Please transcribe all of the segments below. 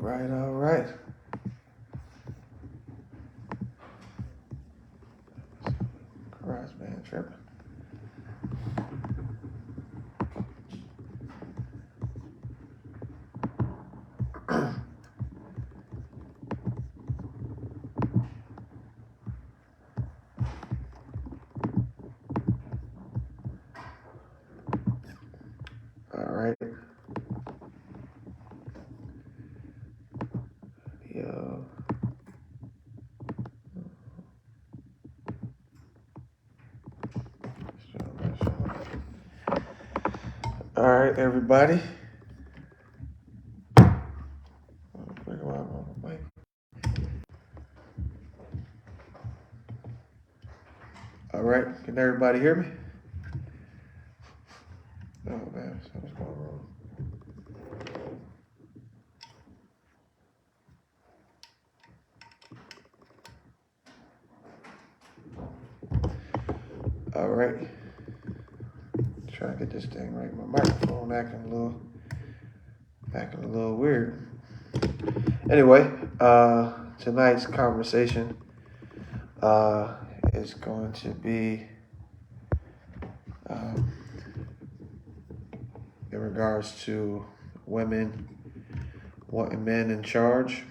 All right. Garage band tripping. All right. Yo. All right, everybody. All right. Can everybody hear me? Oh man, something's going wrong. All right. Trying to get this thing right. My microphone acting a little weird. Anyway, tonight's conversation is going to be in regards to women wanting men in charge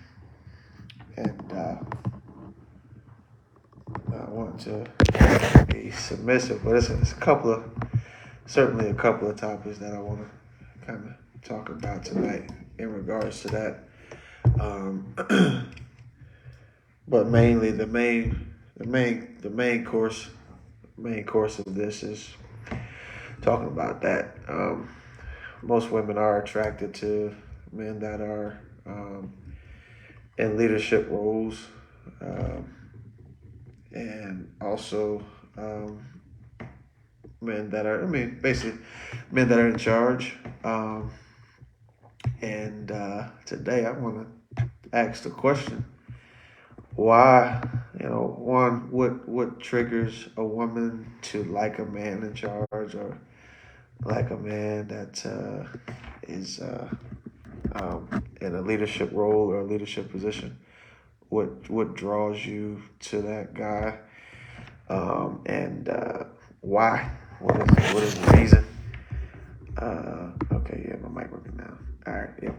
and wanting to be submissive. But it's certainly a couple of topics that I want to kind of talk about tonight in regards to that. But mainly the main course of this is talking about that. Most women are attracted to men that are in leadership roles, and also men that are, basically men that are in charge. And today I want to ask the question: why? What triggers a woman to like a man in charge, or like a man that is in a leadership role or a leadership position? What draws you to that guy, and why? What is the reason? Okay, yeah, my mic working now. All right, yeah.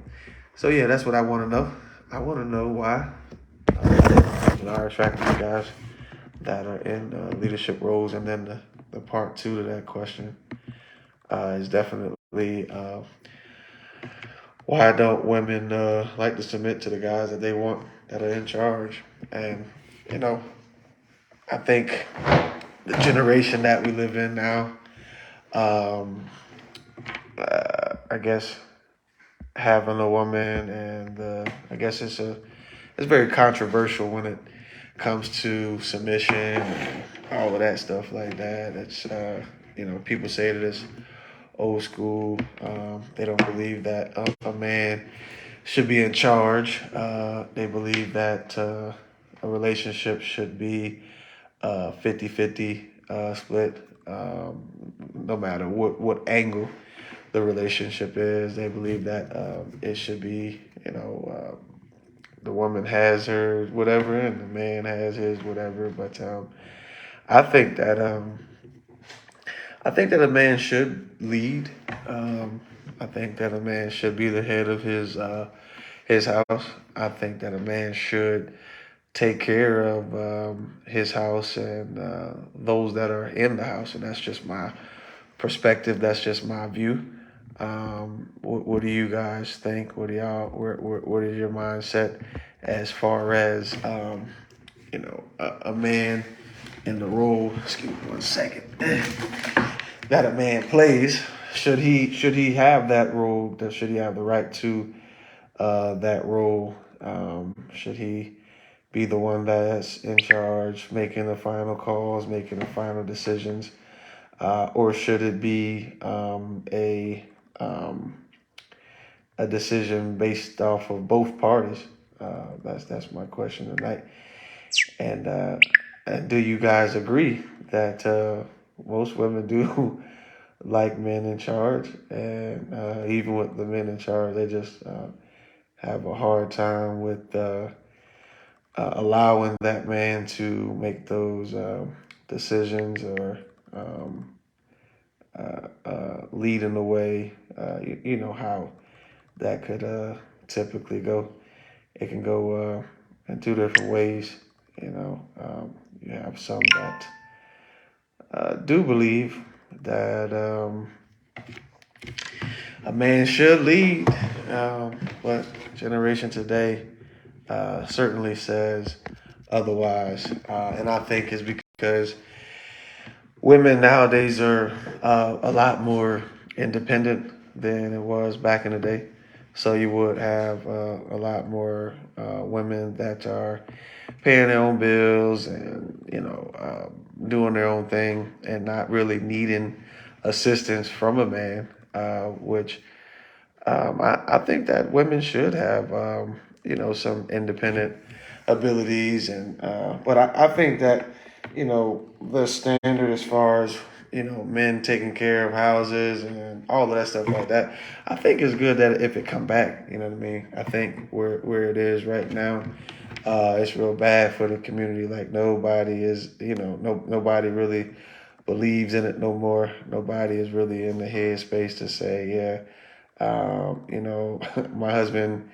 So yeah, that's what I want to know. I want to know why are attracted to guys that are in leadership roles, and then the part two to that question is definitely why don't women like to submit to the guys that they want that are in charge? And I think the generation that we live in now, I guess having a woman, and I guess it's very controversial when it comes to submission and all of that stuff like that. It's people say that it's old school. They don't believe that a man should be in charge. They believe that a relationship should be 50-50 split, no matter what angle the relationship is. They believe that it should be, the woman has her whatever and the man has his whatever. But I think that a man should lead. I think that a man should be the head of his house. I think that a man should take care of his house and those that are in the house, and that's just my perspective. That's just my view. What do you guys think? What is your mindset as far as a man in the role? Excuse me 1 second. That a man plays. Should he have that role? Should he have the right to that role? Should he be the one that's in charge, making the final calls, making the final decisions, or should it be a decision based off of both parties? That's my question tonight. And do you guys agree that most women do like men in charge, and even with the men in charge, they just have a hard time with allowing that man to make those decisions or um, leading the way. You know how that could typically go. It can go in two different ways. You know, you have some that do believe that a man should lead, but generation today certainly says otherwise, and I think it's because women nowadays are a lot more independent than it was back in the day. So you would have a lot more women that are paying their own bills and doing their own thing and not really needing assistance from a man, which I think that women should have some independent abilities but I think that the standard as far as men taking care of houses and all of that stuff like that, I think it's good that if it come back, you know what I mean. I think where it is right now, it's real bad for the community. Like nobody is, nobody really believes in it no more. Nobody is really in the headspace to say, yeah, my husband,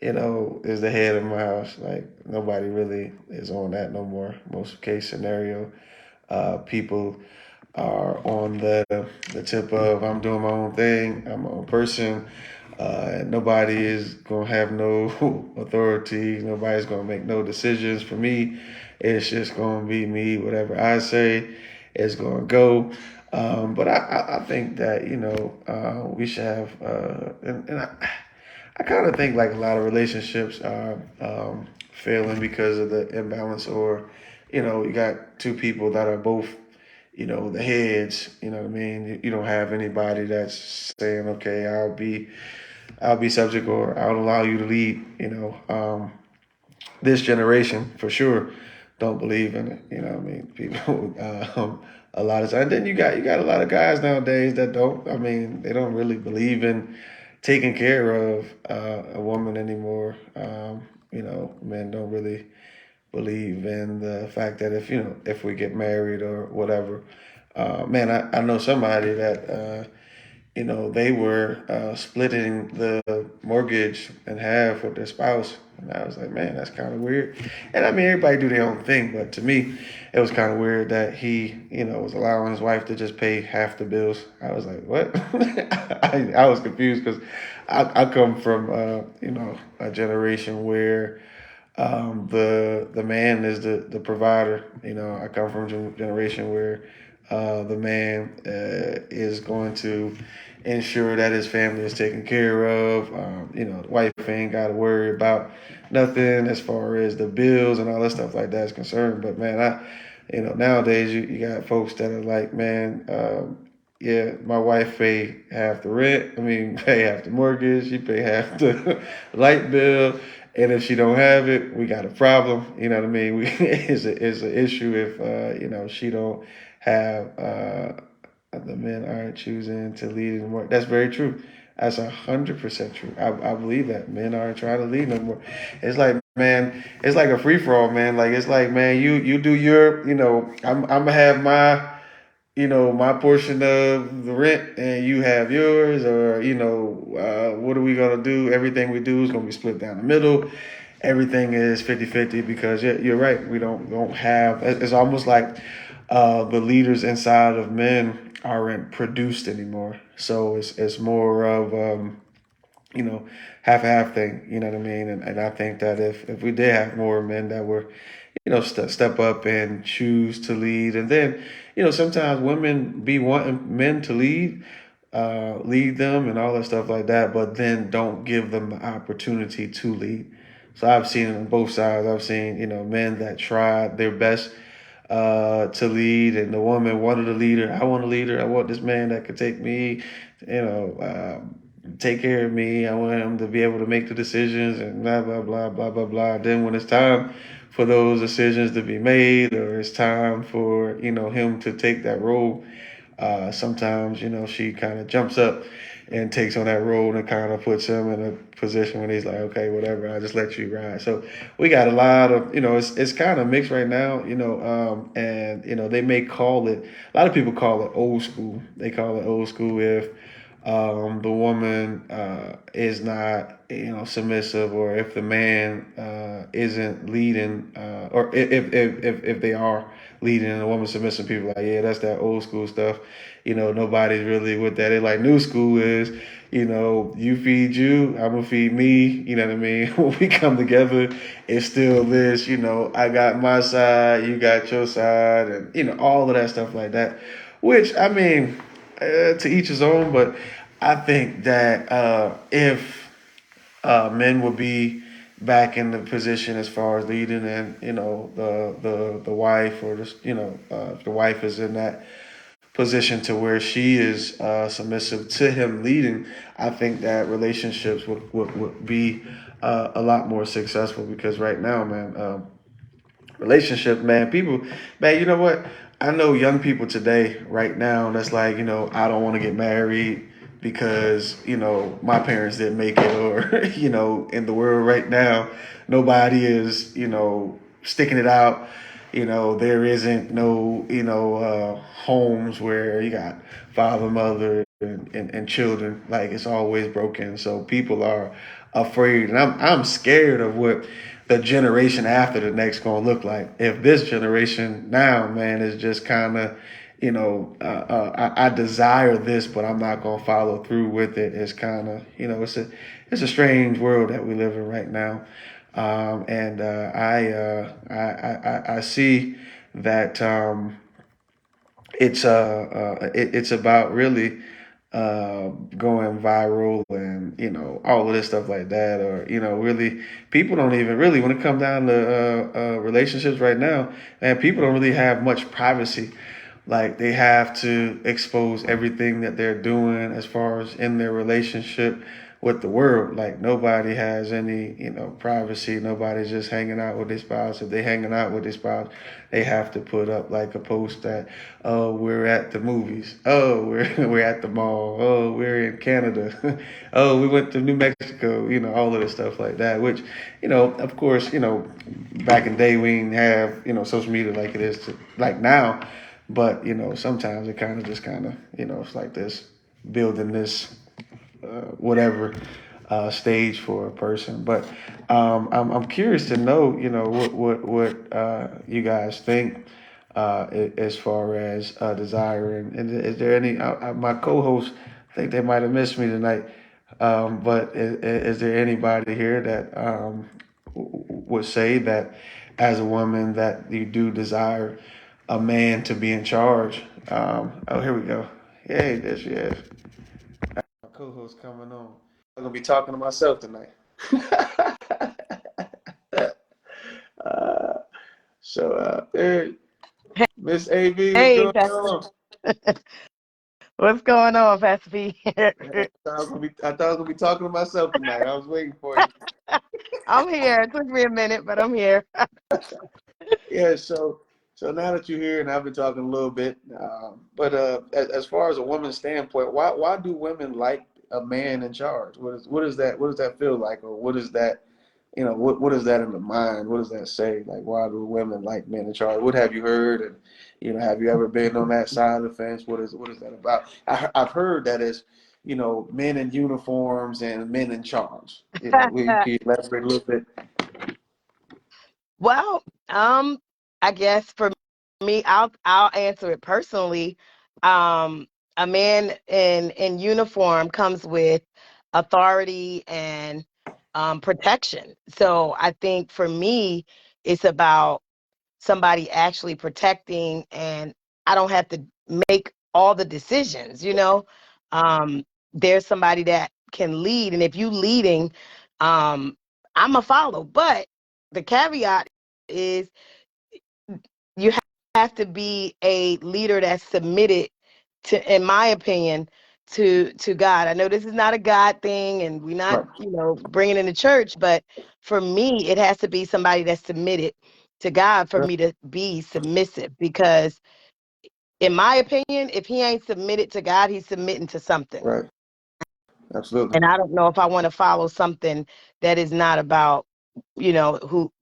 is the head of my house. Like nobody really is on that no more. Most case scenario, people are on the tip of I'm doing my own thing. I'm my own person. And nobody is gonna have no authority. Nobody's gonna make no decisions for me. It's just gonna be me. Whatever I say is gonna go. But I think that we should have and I kind of think like a lot of relationships are failing because of the imbalance, or you got two people that are both the heads. You know what I mean? You don't have anybody that's saying, okay, I'll be subject, or I'll allow you to lead. This generation for sure don't believe in it. You know what I mean? People a lot of times. And then you got a lot of guys nowadays that don't. I mean, they don't really believe in taking care of a woman anymore. Men don't really believe in the fact that if we get married or whatever. Man, I know somebody that they were splitting the mortgage in half with their spouse. And I was like, man, that's kind of weird. And I mean, everybody do their own thing, but to me, it was kind of weird that he, was allowing his wife to just pay half the bills. I was like, what? I was confused because I come from, a generation where the man is the provider. I come from a generation where the man is going to ensure that his family is taken care of. The wife ain't got to worry about nothing as far as the bills and all that stuff like that is concerned. But man, nowadays you got folks that are like, man, yeah, my wife pay half the rent. I mean, pay half the mortgage. She pay half the light bill. And if she don't have it, we got a problem. You know what I mean? It's an issue if she don't have the men aren't choosing to lead anymore. That's very true. That's 100% true. I believe that men aren't trying to lead no more. It's like, man, it's like a free for all, man. Like it's like, man, you do your, I'm gonna have my portion of the rent and you have yours, or what are we gonna do? Everything we do is gonna be split down the middle. Everything is 50-50 because you're right. We don't have. It's almost like the leaders inside of men aren't produced anymore. So it's more of half a half thing. You know what I mean? And I think that if we did have more men that were step up and choose to lead. And then, sometimes women be wanting men to lead them and all that stuff like that, but then don't give them the opportunity to lead. So I've seen it on both sides. I've seen, men that tried their best to lead, and the woman wanted a leader. I want a leader. I want this man that could take me, take care of me. I want him to be able to make the decisions and blah, blah, blah, blah, blah, blah. Then when it's time for those decisions to be made, or it's time for, him to take that role, sometimes, she kind of jumps up and takes on that role and kind of puts him in a position when he's like, okay, whatever, I just let you ride. So we got a lot of, it's kind of mixed right now, and they may call it, a lot of people call it old school. They call it old school if the woman is not, submissive, or if the man isn't leading, or if they are leading and the woman submissive. People like, yeah, that's that old school stuff. Nobody's really with that. They like new school is, you feed you, I'm gonna feed me. You know what I mean? When we come together, it's still this. I got my side, you got your side, and all of that stuff like that. Which, I mean, to each his own, but I think that if men would be back in the position as far as leading, and the wife, or just if the wife is in that position to where she is submissive to him leading, I think that relationships would be a lot more successful. Because right now, man, relationships, man, people, man, you know what? I know young people today, right now, that's like, I don't want to get married because, my parents didn't make it, or, in the world right now, nobody is, sticking it out. There isn't no, homes where you got father, mother, and children. Like, it's always broken. So people are afraid. And I'm scared of what the generation after the next gonna look like. If this generation now, man, is just kind of, I desire this, but I'm not gonna follow through with it. It's kind of, it's a strange world that we live in right now. And I see that it's about really going viral, and all of this stuff like that. Or really, people don't even really, when it comes down to relationships right now, and people don't really have much privacy. Like, they have to expose everything that they're doing as far as in their relationship with the world. Like, nobody has any, privacy. Nobody's just hanging out with their spouse. If they hanging out with their spouse, they have to put up like a post that, oh, we're at the movies. Oh, we're we're at the mall. Oh, we're in Canada. Oh, we went to New Mexico. All of this stuff like that. Which, of course, back in the day we didn't have, social media like it is like now. But sometimes it it's like this, building this whatever stage for a person. But I'm curious to know, what you guys think as far as desire. And is there any? My co-host, I think they might have missed me tonight. But is there anybody here that would say that, as a woman, that you do desire a man to be in charge? Oh, here we go. Hey, there she is. My co-host coming on. I'm gonna be talking to myself tonight. uh, hey, Miss AB, what's Hey, going on? what's going on, Pastor P? I thought I was gonna be talking to myself tonight. I was waiting for you. I'm here. It took me a minute, but I'm here. Yeah, so now that you're here, and I've been talking a little bit, but as far as a woman's standpoint, why do women like a man in charge? What does that feel like, or what is that? What is that in the mind? What does that say? Like, why do women like men in charge? What have you heard? And have you ever been on that side of the fence? What is that about? I've heard that it's men in uniforms and men in charge. Can you elaborate a little bit? Well, I guess for me, I'll answer it personally. Um, a man in uniform comes with authority and protection. So I think for me, it's about somebody actually protecting, and I don't have to make all the decisions, um, there's somebody that can lead, and if you leading, um, I'm a follow. But the caveat is you have to be a leader that's submitted to, in my opinion, to God. I know this is not a God thing, and we're not, Right, bringing in the church, but for me, it has to be somebody that's submitted to God for right, me to be submissive. Because, in my opinion, if he ain't submitted to God, he's submitting to something. right. Absolutely. And I don't know if I want to follow something that is not about,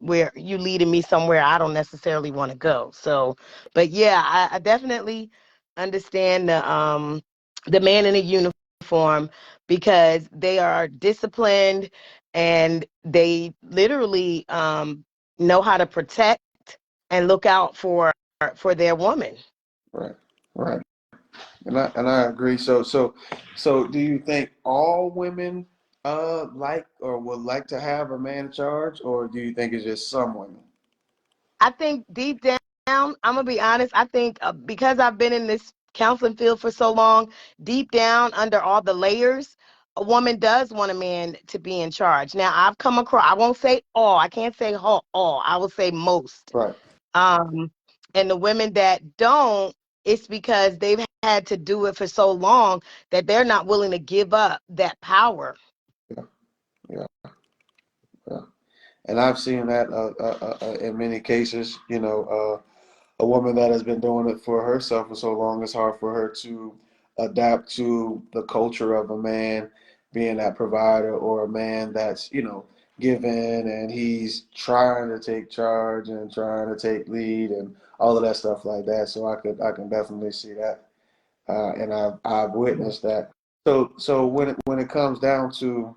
where you leading me somewhere I don't necessarily want to go. So, but yeah, I definitely understand the man in a uniform, because they are disciplined and they literally know how to protect and look out for their woman. Right. Right. And I agree. So do you think all women like or would like to have a man in charge, or do you think it's just some women? I think deep down, I'm gonna be honest. I think because I've been in this counseling field for so long, deep down under all the layers, a woman does want a man to be in charge. Now, I've come across. I won't say all. I can't say all. I will say most. Right. Um, and the women that don't, it's because they've had to do it for so long that they're not willing to give up that power. Yeah. Yeah. Yeah. And I've seen that in many cases. A woman that has been doing it for herself for so long, it's hard for her to adapt to the culture of a man being that provider, or a man that's, given and he's trying to take charge and trying to take lead and all of that stuff like that. So I can definitely see that. And I've witnessed that. So when it comes down to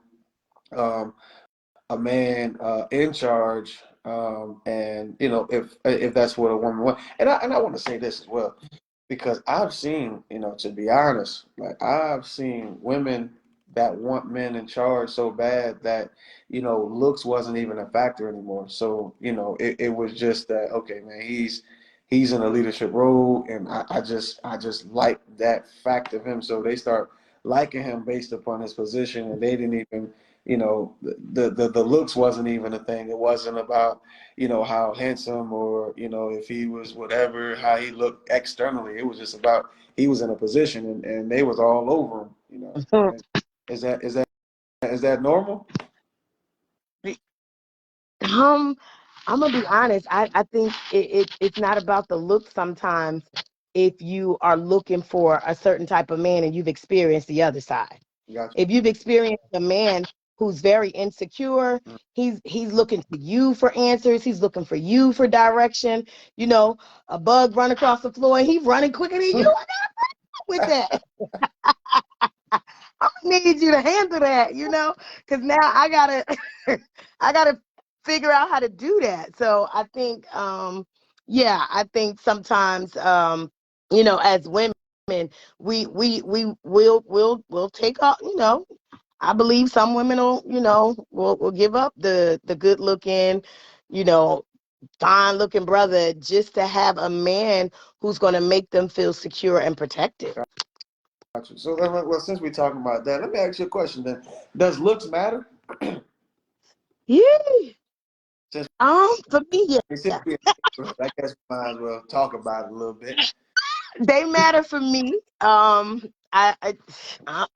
um, a man in charge, and if that's what a woman wants, and I want to say this as well, because I've seen, to be honest, like I've seen women that want men in charge so bad that, looks wasn't even a factor anymore. So, it was just that, okay, man, he's in a leadership role, and I just like that fact of him. So they start liking him based upon his position, and they didn't even, the looks wasn't even a thing. It wasn't about, how handsome, or, if he was whatever, how he looked externally. It was just about he was in a position, and they was all over him. And is that normal? Um, I'm gonna be honest. I think it's not about the look sometimes if you are looking for a certain type of man and you've experienced the other side. Gotcha. If you've experienced a man who's very insecure, he's looking for you for answers, he's looking for you for direction. You know, a bug run across the floor and he's running quicker than you. I got with that. I need you to handle that, because now I gotta I gotta figure out how to do that. So I think yeah, I think sometimes as women we'll take off, I believe some women will give up the good looking, you know, fine looking brother just to have a man who's going to make them feel secure and protected. Gotcha. So then, well, since we're talking about that, let me ask you a question then. Does looks matter? Yeah. Since For me, since yeah. we, I guess we might as well talk about it a little bit. They matter for me. I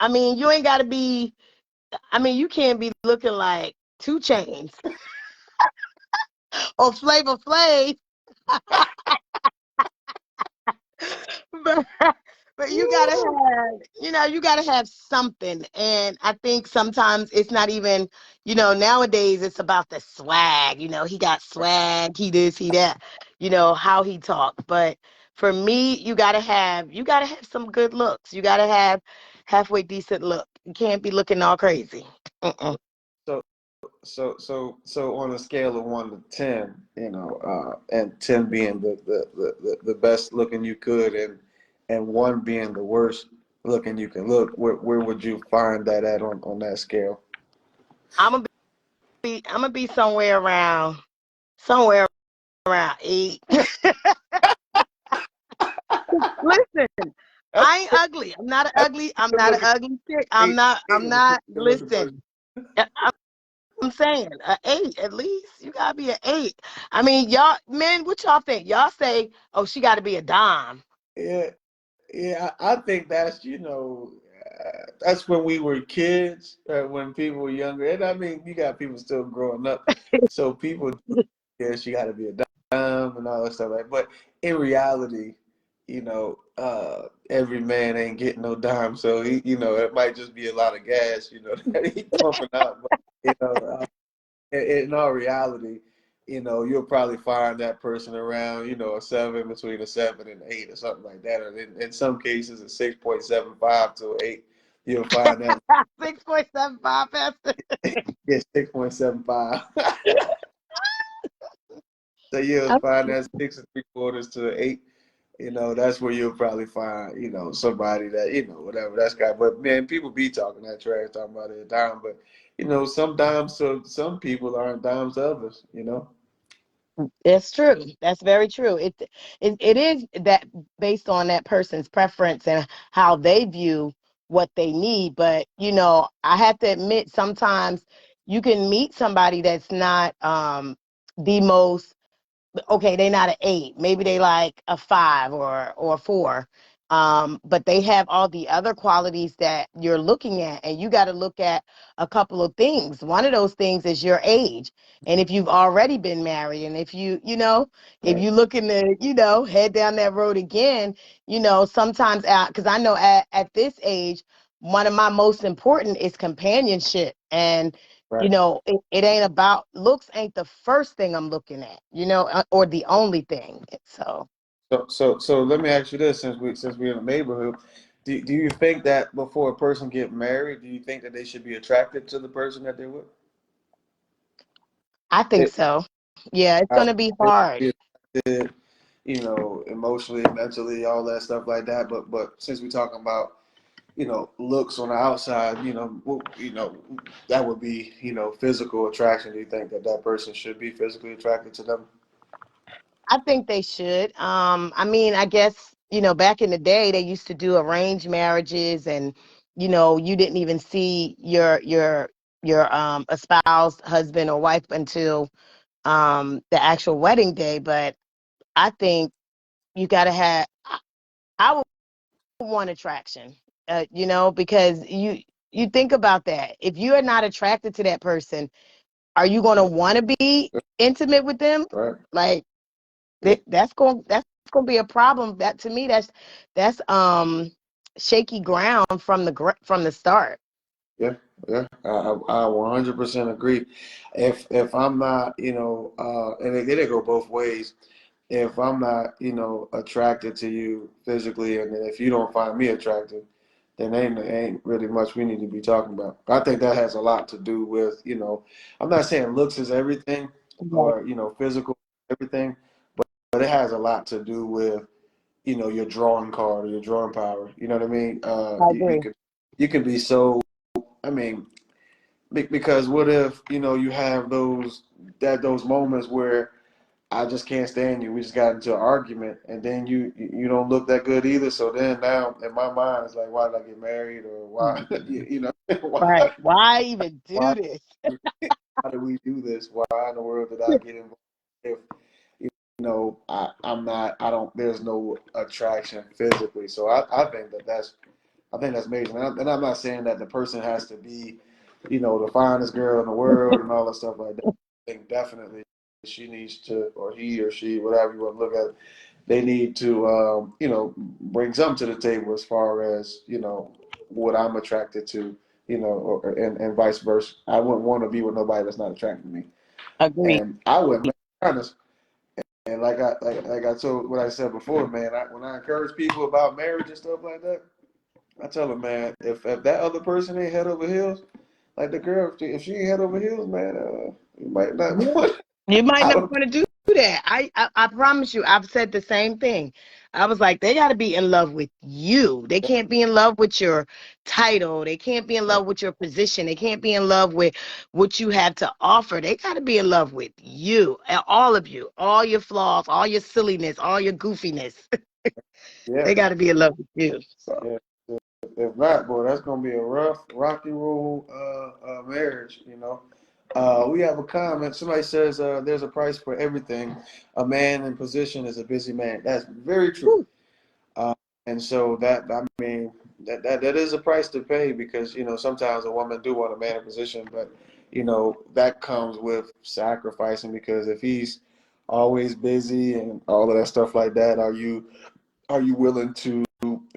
mean, you ain't got to be. I mean, you can't be looking like Two Chains or Flavor Flav, but you gotta have, you gotta have something. And I think sometimes it's not even, nowadays it's about the swag. He got swag. He this, he that. How he talk. But for me, you gotta have some good looks. You gotta have halfway decent look. You can't be looking all crazy. Mm-mm. So so on a scale of 1 to 10, and 10 being the best looking you could, and one being the worst looking you can look, where would you find that at on that scale? I'm gonna I'm gonna be somewhere around 8. Listen, That's I ain't ugly. I'm not an that's ugly. I'm good not an looking. ugly chick. I'm Eight, not. eight I'm is a pretty not. good looking person. Listen, I'm saying a 8 at least. You gotta be an 8. I mean, y'all, men, what y'all think? Y'all say, oh, she got to be a dime. Yeah, yeah, I think that's when we were kids, when people were younger. And I mean, you got people still growing up, so people, yeah, she got to be a dime and all that stuff. But in reality, every man ain't getting no dime, so it might just be a lot of gas, that he pumping out. But in all reality, you'll probably find that person around, a seven, between a 7 and 8 or something like that. Or in some cases, a 6.75 to 8. You'll find that 6.75, Pastor. yeah, 6.75. So you'll find that 6 3/4 to 8. That's where you'll probably find, somebody that, whatever that's got. But man, people be talking that trash, talking about it a dime. But some dimes to some people aren't dimes to others. It's true. That's very true. It is that based on that person's preference and how they view what they need. But I have to admit, sometimes you can meet somebody that's not the most okay, they're not an 8, maybe they like a 5 or a 4, but they have all the other qualities that you're looking at, and you got to look at a couple of things. One of those things is your age, and if you've already been married, and if if Right. you looking to head down that road again, sometimes because I know at this age, one of my most important is companionship. And Right. it ain't about looks, ain't the first thing I'm looking at, or the only thing. So So let me ask you this: since we're in the neighborhood, do you think that before a person get married, do you think that they should be attracted to the person that they're with? I think It, so. Yeah, it's I, gonna be hard. emotionally, mentally, all that stuff like that. But since we're talking about looks on the outside, that would be physical attraction. Do you think that that person should be physically attracted to them? I think they should. I mean, I guess, back in the day they used to do arranged marriages, and you didn't even see your espoused husband or wife until the actual wedding day. But I think you got to have I would want attraction. Because you think about that. If you are not attracted to that person, are you going to want to be intimate with them? Right. Like Yeah. that's going to be a problem. That, to me, that's shaky ground from the start. Yeah, yeah, I 100% agree. If I'm not, and it go both ways. If I'm not, attracted to you physically, and then if you don't find me attractive, then ain't really much we need to be talking about. I think that has a lot to do with, I'm not saying looks is everything Right. or, physical everything, but it has a lot to do with, your drawing card or your drawing power. You know what I mean? I You agree. can be so. I mean, because what if you have those moments where I just can't stand you. We just got into an argument, and then you don't look that good either. So then now in my mind, it's like, why did I get married, or why Right. why Why even why do this? how did we do this? Why in the world did I get involved? If I'm not, I don't. There's no attraction physically. So I think that's amazing. And I'm not saying that the person has to be, the finest girl in the world and all that stuff like that. I think definitely she needs to, or he or she, whatever you want to look at, it, they need to, bring something to the table as far as, what I'm attracted to, and vice versa. I wouldn't want to be with nobody that's not attracted to me. Agree. And I wouldn't, be honest. And like I told what I said before, man, when I encourage people about marriage and stuff like that, I tell them, man, if that other person ain't head over heels, like the girl, if she ain't head over heels, man, you might not want. You might I not don't. want to do that. I promise you, I've said the same thing. I was like, they got to be in love with you. They can't be in love with your title. They can't be in love with your position. They can't be in love with what you have to offer. They got to be in love with you, and all of you, all your flaws, all your silliness, all your goofiness. Yeah, They got to be in love with you. So yeah. If not, boy, that's gonna be a rough, rocky roll marriage. We have a comment. Somebody says there's a price for everything. A man in position is a busy man. That's very true. whew, Uh, and so I mean, that is a price to pay because sometimes a woman do want a man in position, but that comes with sacrificing because if he's always busy and all of that stuff like that, are you are you willing to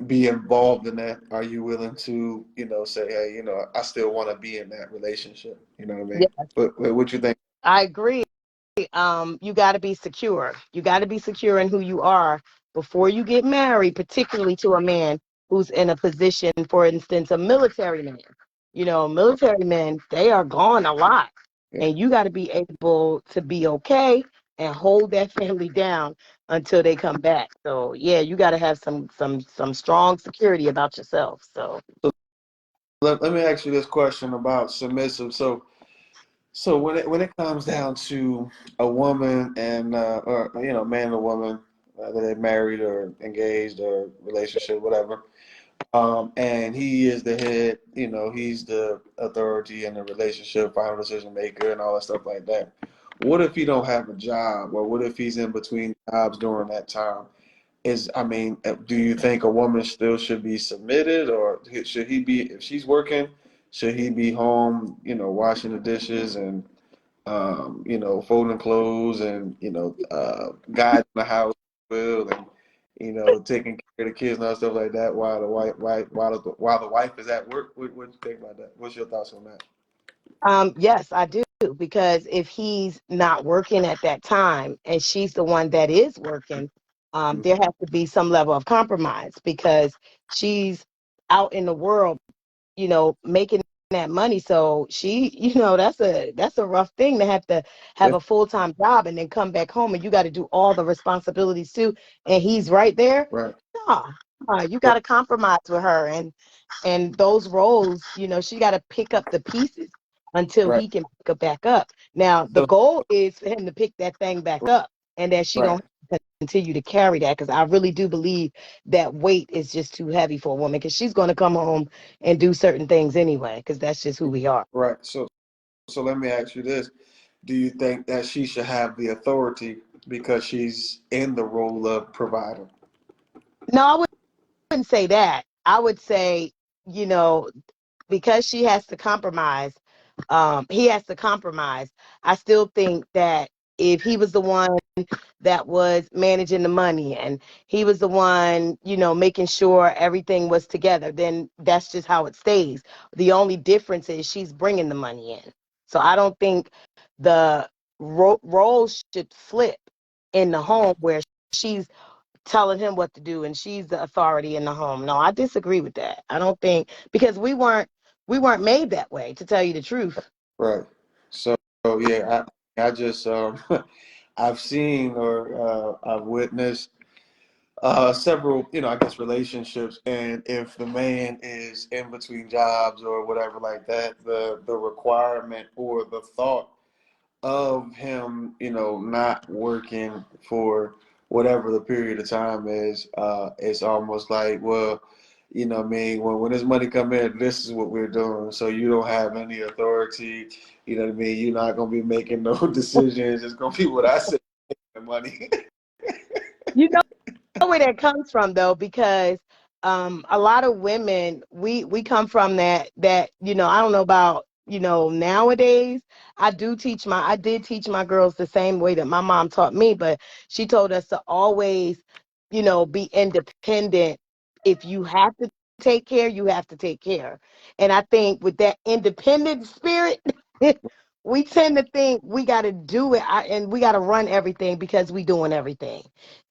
be involved in that? Are you willing to, say, hey, I still want to be in that relationship? You know what I mean? Yeah, But what you think? I agree. You got to be secure. You got to be secure in who you are before you get married, particularly to a man who's in a position, for instance, a military man. Military men, they are gone a lot, Yeah. and you got to be able to be okay and hold that family down until they come back. So yeah, you got to have some strong security about yourself. So So let me ask you this question about submissive. So when it comes down to a woman and or man and woman, whether they're married or engaged or relationship, whatever, and he is the head, he's the authority in the relationship, final decision maker, and all that stuff like that. What if he don't have a job, or what if he's in between jobs during that time? Do you think a woman still should be submitted, or should he be, if she's working, should he be home, washing the dishes and folding clothes and guiding the house, well, and taking care of the kids and all stuff like that while the wife is at work. What you think about that? What's your thoughts on that? yes, I do, because if he's not working at that time and she's the one that is working, there has to be some level of compromise because she's out in the world, making that money. So she, that's a rough thing to have Yeah, a full-time job and then come back home and you got to do all the responsibilities too. And he's right there. right, Nah, you got right, to compromise with her, and those roles, she got to pick up the pieces until right. he can pick it back up. Now, the So, goal is for him to pick that thing back up and that she right, don't continue to carry that, because I really do believe that weight is just too heavy for a woman, because she's going to come home and do certain things anyway, because that's just who we are. right. So let me ask you this: do you think that she should have the authority because she's in the role of provider? No, I wouldn't say that. I would say, you know, because she has to compromise, he has to compromise. I still think that if he was the one that was managing the money and he was the one, making sure everything was together, then that's just how it stays. The only difference is she's bringing the money in. So I don't think the roles should flip in the home where she's telling him what to do and she's the authority in the home. No, I disagree with that. I don't think, because we weren't made that way, to tell you the truth. Right. So yeah, I just I've seen or I've witnessed several, I guess relationships, and if the man is in between jobs or whatever like that, the requirement or the thought of him, not working for whatever the period of time is, it's almost like, well, what I mean, when this money come in, this is what we're doing. So you don't have any authority. You know what I mean? You're not gonna be making no decisions. It's gonna be what I say. The money. You know where that comes from, though, because a lot of women, we come from that I don't know about, nowadays. I did teach my girls the same way that my mom taught me, but she told us to always, be independent. If you have to take care, you have to take care. And I think with that independent spirit, we tend to think we got to do it, and we got to run everything because we doing everything.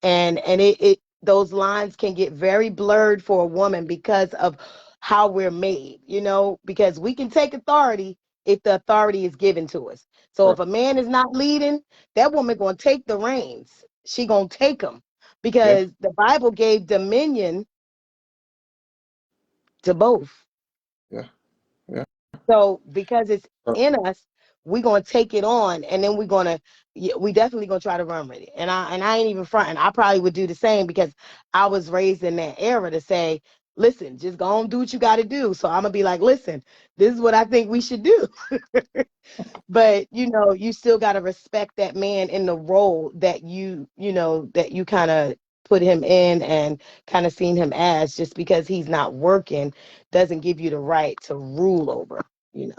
And it those lines can get very blurred for a woman because of how we're made, because we can take authority if the authority is given to us. So Right. if a man is not leading, that woman going to take the reins. She going to take them, Yeah. because the Bible gave dominion to both. Yeah. Yeah. So because it's Uh, in us, we're gonna take it on, and then we definitely gonna try to run with it. And I ain't even fronting. I probably would do the same, because I was raised in that era to say, listen, just go and do what you got to do. So I'm gonna be like, listen, this is what I think we should do. But you still got to respect that man in the role that you kind of put him in and kind of seen him as. Just because he's not working doesn't give you the right to rule over, you know.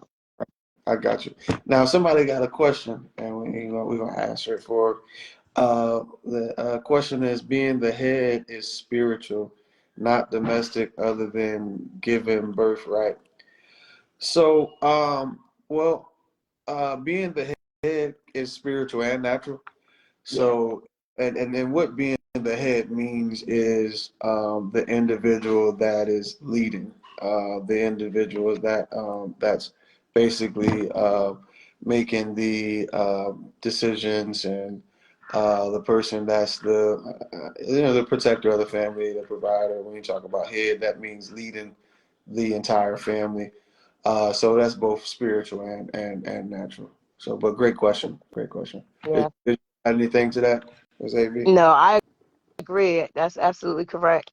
I got you. Now, somebody got a question, and we're gonna answer it for. The question is, being the head is spiritual, not domestic, other than giving birth, right? So, well, being the head is spiritual and natural. Yeah. So, and then what being the head means is the individual that is leading, the individual that's basically making the decisions, and the person that's the protector of the family, the provider. When you talk about head, that means leading the entire family. So that's both spiritual and natural. So, but great question, great question. Yeah. Is add anything to that, Ms. AV? No, I agree. That's absolutely correct.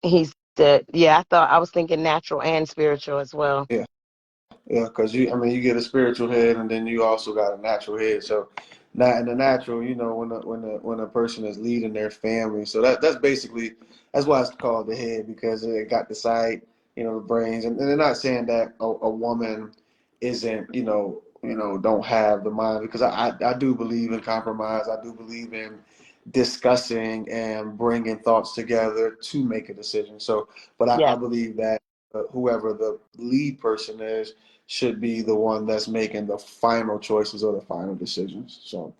He said, yeah, I thought I was thinking natural and spiritual as well. Yeah, yeah, because I mean, you get a spiritual head, and then you also got a natural head. So, not in the natural, when a person is leading their family, so that's basically that's why it's called the head, because it got the sight, the brains, and they're not saying that a woman isn't, don't have the mind, because I do believe in compromise. I do believe in discussing and bringing thoughts together to make a decision. So, but I Yeah. believe that whoever the lead person is should be the one that's making the final choices or the final decisions. So,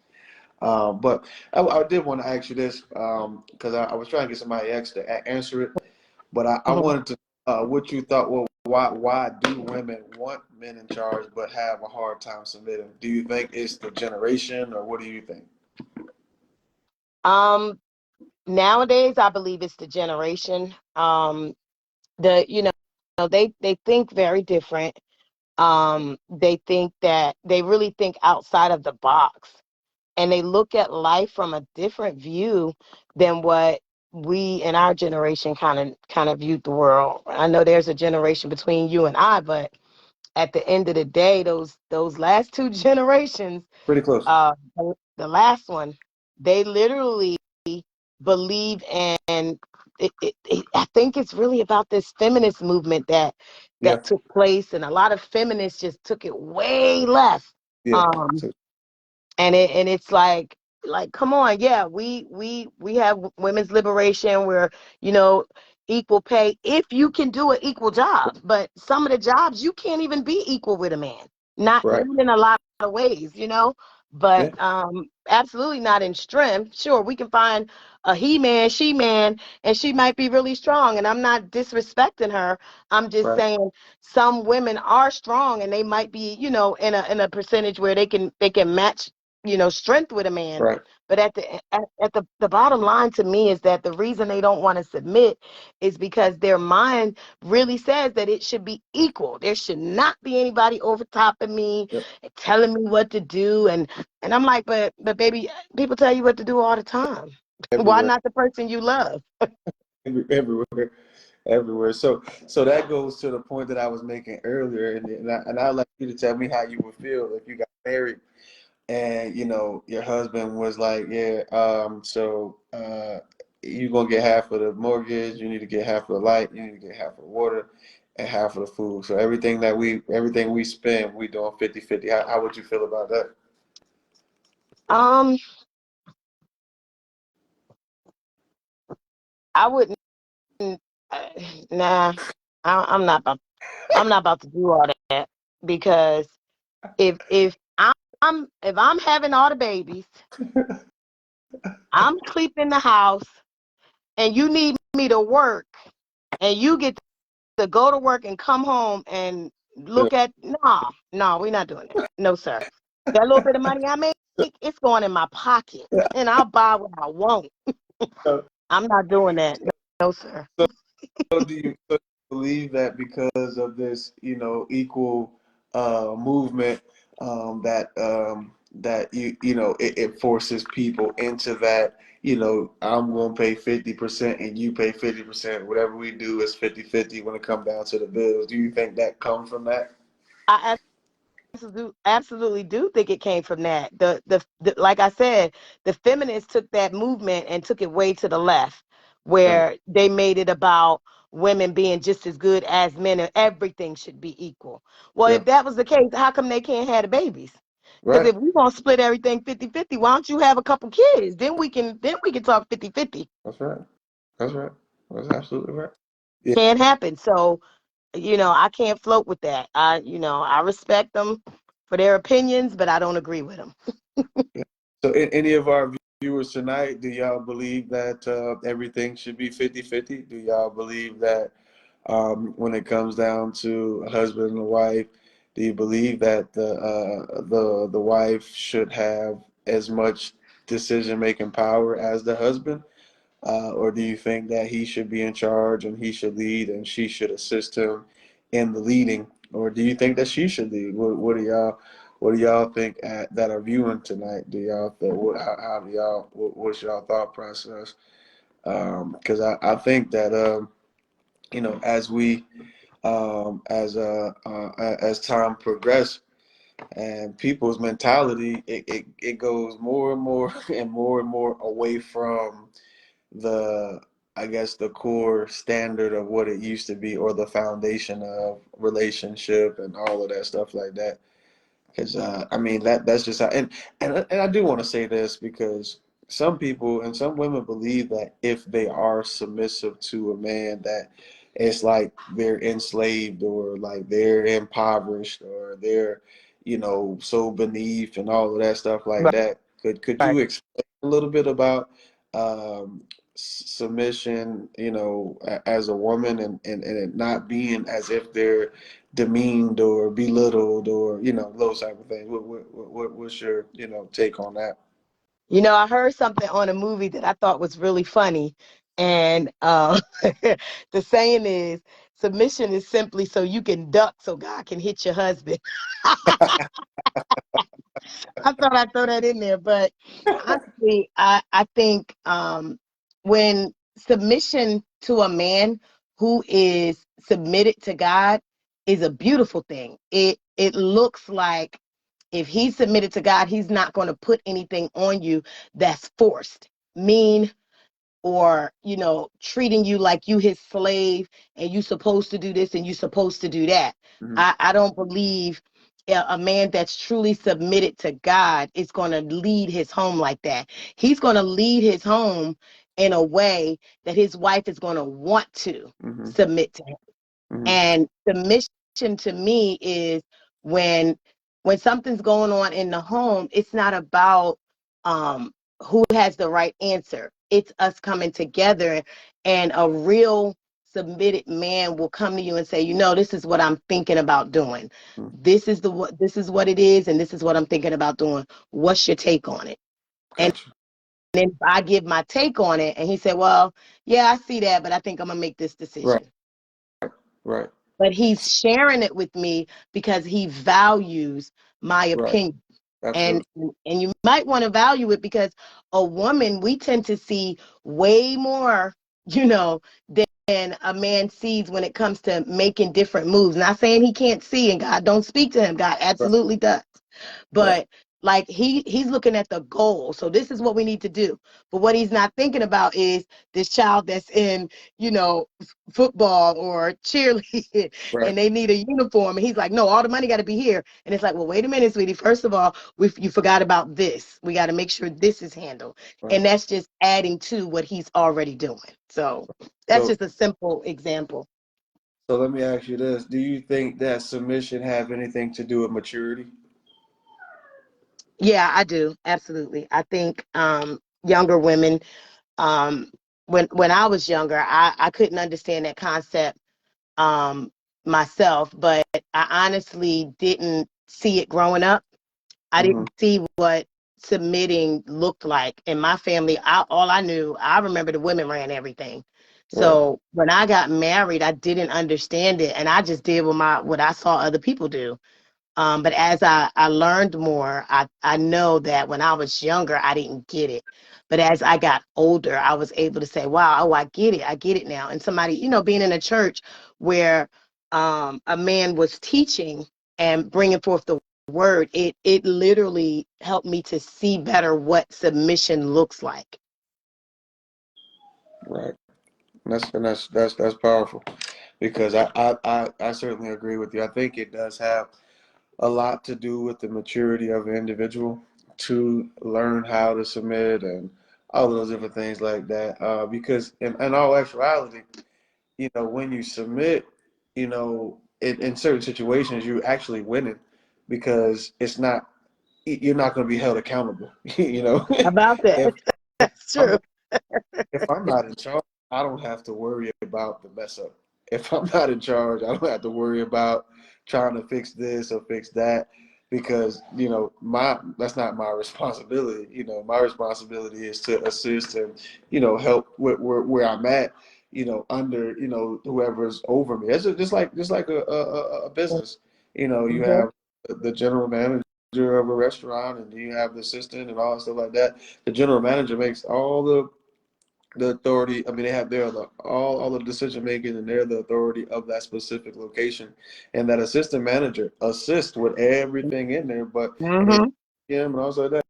but I did want to ask you this, because I was trying to get somebody else to answer it, but I Mhm. wanted to what you thought. Well, why do women want men in charge but have a hard time submitting? Do you think it's the generation, or what do you think? Um, Nowadays, I believe it's the generation. The they think very different. They think that they really think outside of the box, and they look at life from a different view than what we in our generation kind of viewed the world. I know there's a generation between you and I, but at the end of the day, those last two generations, Pretty close. the last one, they literally believe in I think it's really about this feminist movement Yeah, that took place, and a lot of feminists just took it way left. yeah. Um, So, and it's like come on, yeah, we have women's liberation where you know equal pay if you can do an equal job, but some of the jobs you can't even be equal with a man, not right. in a lot of ways. But Yeah, absolutely not in strength. Sure, we can find a he-man, she-man, and she might be really strong, and I'm not disrespecting her. I'm just right, saying some women are strong, and they might be in a percentage where they can match strength with a man. right. But at the bottom line to me is that the reason they don't want to submit is because their mind really says that it should be equal. There should not be anybody over top of me Yep. telling me what to do. And I'm like, but baby, people tell you what to do all the time. Why Everywhere, not the person you love? everywhere. Everywhere. So that goes to the point that I was making earlier, and I'd like you to tell me how you would feel if you got married and your husband was like, yeah, so you gonna get half of the mortgage, you need to get half of the light, you need to get half of the water, and half of the food. So everything we spend, we doing 50-50. How would you feel about that? Um, I wouldn't. Uh, nah, I'm not about. I'm not about to do all that because if I'm having all the babies, I'm cleaning the house, and you need me to work, and you get to go to work and come home and Yeah. look at no, we're not doing that. No, sir. That little bit of money I make, it's going in my pocket, and I'll buy what I want. So, I'm not doing that. No, sir. so do you believe that because of this, equal movement, that it forces people into that, I'm gonna pay 50% and you pay 50%. Whatever we do is 50-50 when it comes down to the bills. Do you think that comes from that? I absolutely do think it came from that. The like I said, the feminists took that movement and took it way to the left, Right. where they made it about women being just as good as men and everything should be equal. Well, Yeah. if that was the case, how come they can't have the babies? Because Right. if we gonna split everything 50-50, why don't you have a couple kids? Then we can talk 50-50. That's right. That's right. That's absolutely right. Yeah. Can't happen. So, I can't float with that. I respect them for their opinions, but I don't agree with them. Yeah. So, any of our viewers tonight, do y'all believe that everything should be 50-50? Do y'all believe that when it comes down to a husband and a wife, do you believe that the wife should have as much decision making power as the husband? Or do you think that he should be in charge and he should lead and she should assist him in the leading? Or do you think that she should lead? What do y'all think that are viewing tonight? Do y'all think how do y'all what's y'all thought process? Because I think that as we as time progresses and people's mentality it goes more and more and more away from the I guess the core standard of what it used to be or the foundation of relationship and all of that stuff like that. Because I mean that's just how, and I do want to say this because some people and some women believe that if they are submissive to a man that it's like they're enslaved or like they're impoverished or they're so beneath and all of that stuff like Right. that. Could you explain a little bit about um, submission, as a woman and it not being as if they're demeaned or belittled or those type of things. What's your take on that? I heard something on a movie that I thought was really funny. And the saying is submission is simply so you can duck so God can hit your husband. I thought I'd throw that in there. But honestly, I think when submission to a man who is submitted to God is a beautiful thing. It looks like if he's submitted to God, he's not going to put anything on you that's forced, mean, or treating you like you his slave and you supposed to do this and you supposed to do that. Hmm. I don't believe a man that's truly submitted to God is going to lead his home like that. He's going to lead his home in a way that his wife is going to want to Hmm. submit to him. Hmm. And submission to me is when when something's going on in the home, it's not about um who has the right answer. It's us coming together, and a real submitted man will come to you and say, this is what I'm thinking about doing. This is what it is, and this is what I'm thinking about doing. What's your take on it? And Gotcha. then I give my take on it, and he said, well, yeah, I see that, but I think I'm gonna make this Right. decision. Right. But he's sharing it with me because he values my Right. opinion. And Absolutely. and you might want to value it because a woman, we tend to see way more, than a man sees when it comes to making different moves. Not saying he can't see and God don't speak to him. God Right. absolutely does. Right. But like he's looking at the goal. So this is what we need to do. But what he's not thinking about is this child that's in, you know, football or cheerleading Right. and they need a uniform. And he's like, no, all the money got to be here. And it's like, well, wait a minute, sweetie. First of all, you forgot about this. We got to make sure this is handled. Right. And that's just adding to what he's already doing. So that's So just a simple example. so let me ask you this: do you think that submission have anything to do with maturity? Yeah, I do. Absolutely. I think younger women, um, when I was younger, I couldn't understand that concept um, myself, but I honestly didn't see it growing up. I Hmm. didn't see what submitting looked like in my family. All I knew, I remember the women ran everything. Right. So when I got married, I didn't understand it, and I just did what I saw other people do. But as I learned more, I know that when I was younger, I didn't get it. But as I got older, I was able to say, wow, oh, I get it. I get it now. And somebody, being in a church where a man was teaching and bringing forth the word, it literally helped me to see better what submission looks like. Right. That's powerful because I certainly agree with you. I think it does have a lot to do with the maturity of an individual to learn how to submit and all those different things like that. Because in all actuality, when you submit, in certain situations, you're actually winning because you're not going to be held accountable. About that. If That's I'm true. if I'm not in charge, I don't have to worry about the mess up. If I'm not in charge, I don't have to worry about trying to fix this or fix that because, my that's not my responsibility. My responsibility is to assist and, help where I'm at, under, whoever's over me. It's just like a business. You Mhm. have the general manager of a restaurant and you have the assistant and all that stuff like that. The general manager makes all the authority. I mean, they have all the decision making, and they're the authority of that specific location. And that assistant manager assists with everything in there, but and Mhm. him and also that.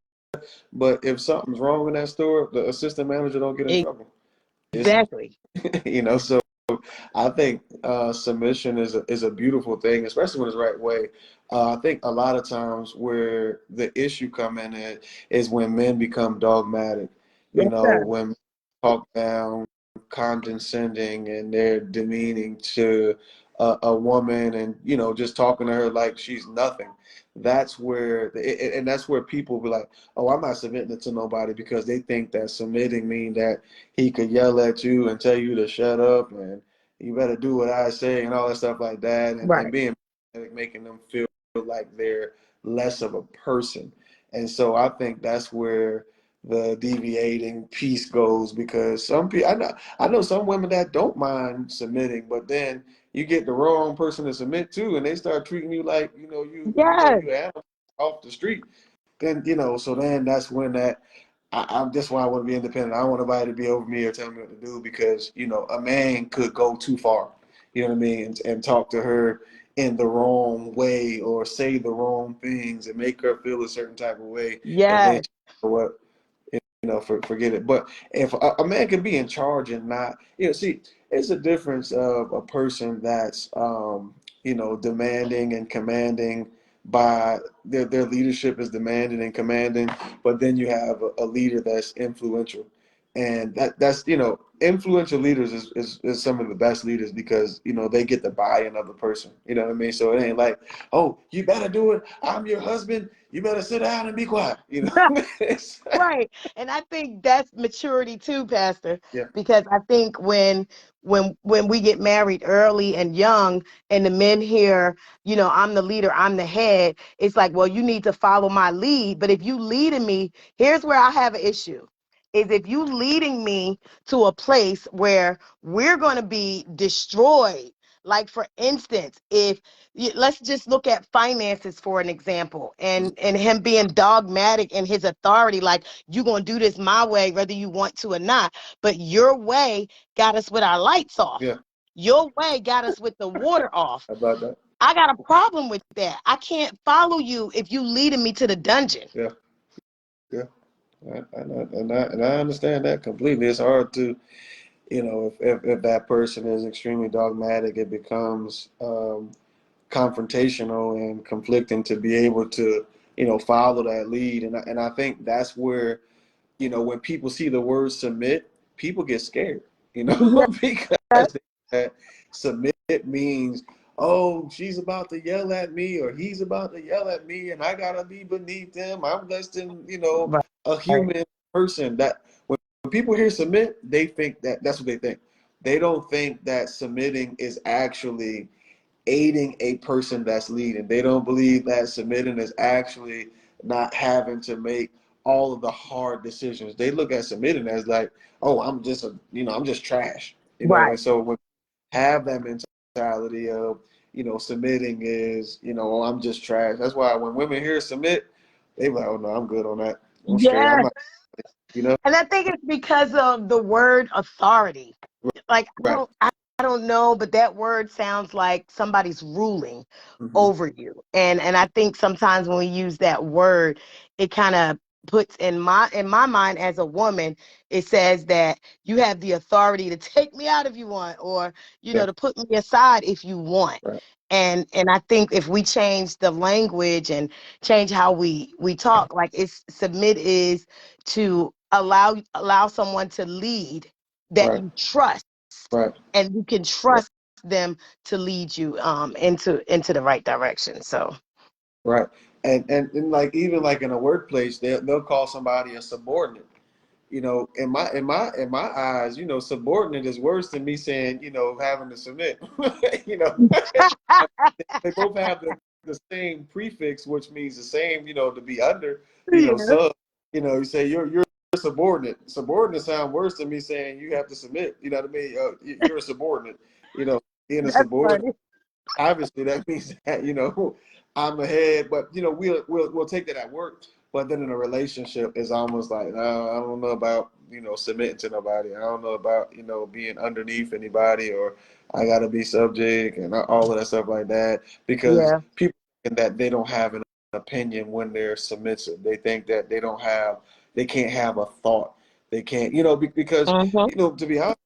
But if something's wrong in that store, the assistant manager don't get in trouble. It's Exactly. so I think submission is a beautiful thing, especially when it's the right way. I think a lot of times where the issue come in is when men become dogmatic. Yes, sir. When talk down, condescending, and they're demeaning to a woman, and just talking to her like she's nothing. That's where, and that's where people be like, "Oh, I'm not submitting to nobody," because they think that submitting mean that he could yell at you and tell you to shut up and you better do what I say and all that stuff like that, and Right. being making them feel like they're less of a person. And so I think that's where the deviating piece goes because some people I know some women that don't mind submitting, but then you get the wrong person to submit to and they start treating you like Yes. you animal off the street. Then so then that's when I'm just why I want to be independent. I don't want nobody to be over me or tell me what to do because a man could go too far, you know what I mean, and talk to her in the wrong way or say the wrong things and make her feel a certain type of way, and then Yes. what forget it. But if a man can be in charge and not, see, it's a difference of a person that's, demanding and commanding by their leadership is demanding and commanding, but then you have a leader that's influential. And that's, influential leaders is some of the best leaders because, they get the buy-in of the person. You know what I mean? So it ain't like, oh, you better do it. I'm your husband. You better sit down and be quiet. Right. And I think that's maturity too, Pastor, Yeah. because I think when we get married early and young and the men hear, I'm the leader, I'm the head, it's like, well, you need to follow my lead. But if you leading me, here's where I have an issue. Is if you leading me to a place where we're going to be destroyed. Like for instance, if let's just look at finances for an example and him being dogmatic in his authority, like you're going to do this my way whether you want to or not, but your way got us with our lights off, Yeah. your way got us with the water off. How about that? I got a problem with that. I can't follow you if you leading me to the dungeon. Yeah. Yeah. And I understand that completely. It's hard to, if that person is extremely dogmatic, it becomes confrontational and conflicting to be able to, follow that lead. And I think that's where, when people see the word submit, people get scared, because that submit means, oh, she's about to yell at me or he's about to yell at me and I gotta be beneath them. I'm less than, a Right. human person. That when people hear submit, they think that's what they think. They don't think that submitting is actually aiding a person that's leading. They don't believe that submitting is actually not having to make all of the hard decisions. They look at submitting as like, oh, I'm just trash, Right. And so when have that mentality of, submitting is, oh, I'm just trash. That's why when women hear submit, they like, oh no, I'm good on that. I'm straight. I'm Yes. not, you know. And I think it's because of the word authority. Like Right. I don't know, but that word sounds like somebody's ruling Hmm. over you. And I think sometimes when we use that word, it kind of puts in my mind as a woman, it says that you have the authority to take me out if you want, or Yeah. to put me aside if you want. Right. And I think if we change the language and change how we talk, like it's submit is to allow someone to lead that Right. you trust, Right. and you can Right. trust them to lead you into the right direction. So Right. And like even like in a workplace, they'll call somebody a subordinate. You know, in my eyes, subordinate is worse than me saying, having to submit. you know, they both have the same prefix, which means the same, to be under, yeah, sub. You say you're subordinate. Subordinate sound worse than me saying you have to submit. You know what I mean? You're a subordinate. You know, being a that's subordinate, funny. obviously that means that I'm ahead, but we'll take that at work. But then in a relationship, it's almost like, no, I don't know about submitting to nobody. I don't know about being underneath anybody, or I got to be subject and all of that stuff like that, because Yeah. people think that they don't have an opinion when they're submissive. They think that they can't have a thought. They can't, because Hmm. to be honest.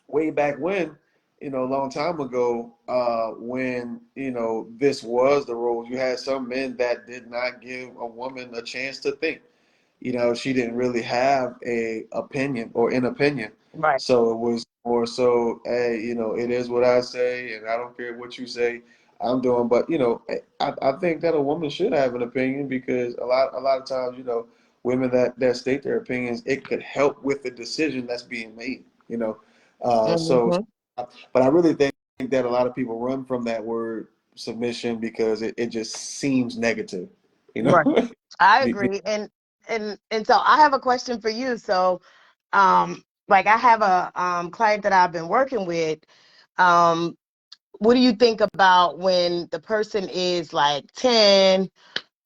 Way back when, a long time ago, when, this was the role, you had some men that did not give a woman a chance to think. She didn't really have a opinion or an opinion. Right. So it was more so, hey, it is what I say, and I don't care what you say, I'm doing. But I think that a woman should have an opinion, because a lot of times, women that state their opinions, it could help with the decision that's being made. So, Hmm. but I really think that a lot of people run from that word submission because it just seems negative. You know. Right. I agree. And so I have a question for you. So like I have a client that I've been working with. Um, what do you think about when the person is like 9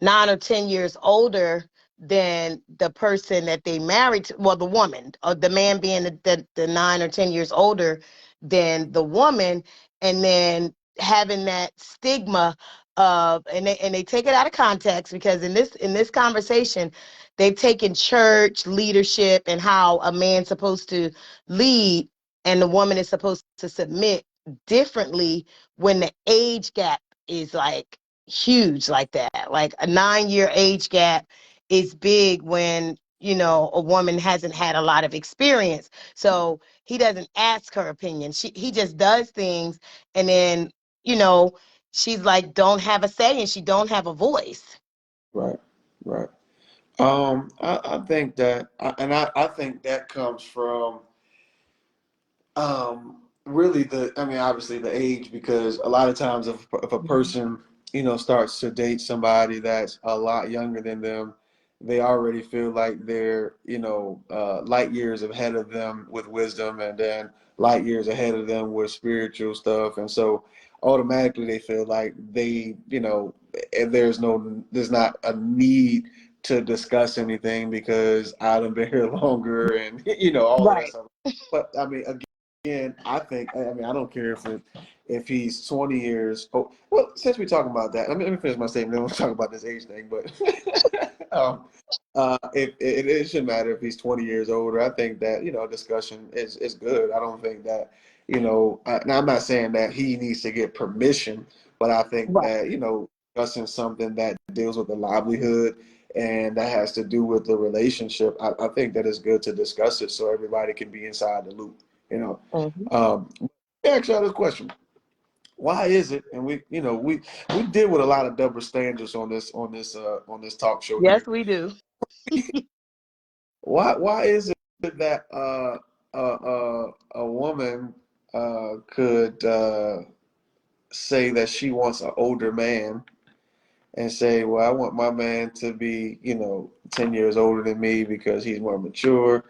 or 10 years older than the person that they married to? Well, the woman, or the man being the 9 or 10 years older than the woman, and then having that stigma of, and they take it out of context, because in this conversation they've taken church leadership and how a man's supposed to lead and the woman is supposed to submit differently when the age gap is like huge like that. Like a 9 year age gap is big when, a woman hasn't had a lot of experience. So he doesn't ask her opinion. He just does things, and then, you know, she's like, don't have a say and she don't have a voice. Right, right. I think that, I think that comes from really I mean, obviously the age, because a lot of times if a Mhm. person, starts to date somebody that's a lot younger than them, they already feel like they're, light years ahead of them with wisdom, and then light years ahead of them with spiritual stuff. And so automatically they feel like and there's not a need to discuss anything because I done been here longer, and, all of that Right. stuff. But I mean, again, I mean, I don't care if he's 20 years old. Well, since we're talking about that, let me finish my statement, then we'll talk about this age thing. But it shouldn't matter if he's 20 years older. I think that, discussion is good. I don't think that, now I'm not saying that he needs to get permission, but I think Right. that, discussing something that deals with the livelihood and that has to do with the relationship, I think that it's good to discuss it so everybody can be inside the loop. You know, Hmm. ask y'all this question: why is it? And we deal with a lot of double standards on this talk show Yes, here. we do. Why is it that a woman could say that she wants an older man and say, well, I want my man to be 10 years older than me because he's more mature,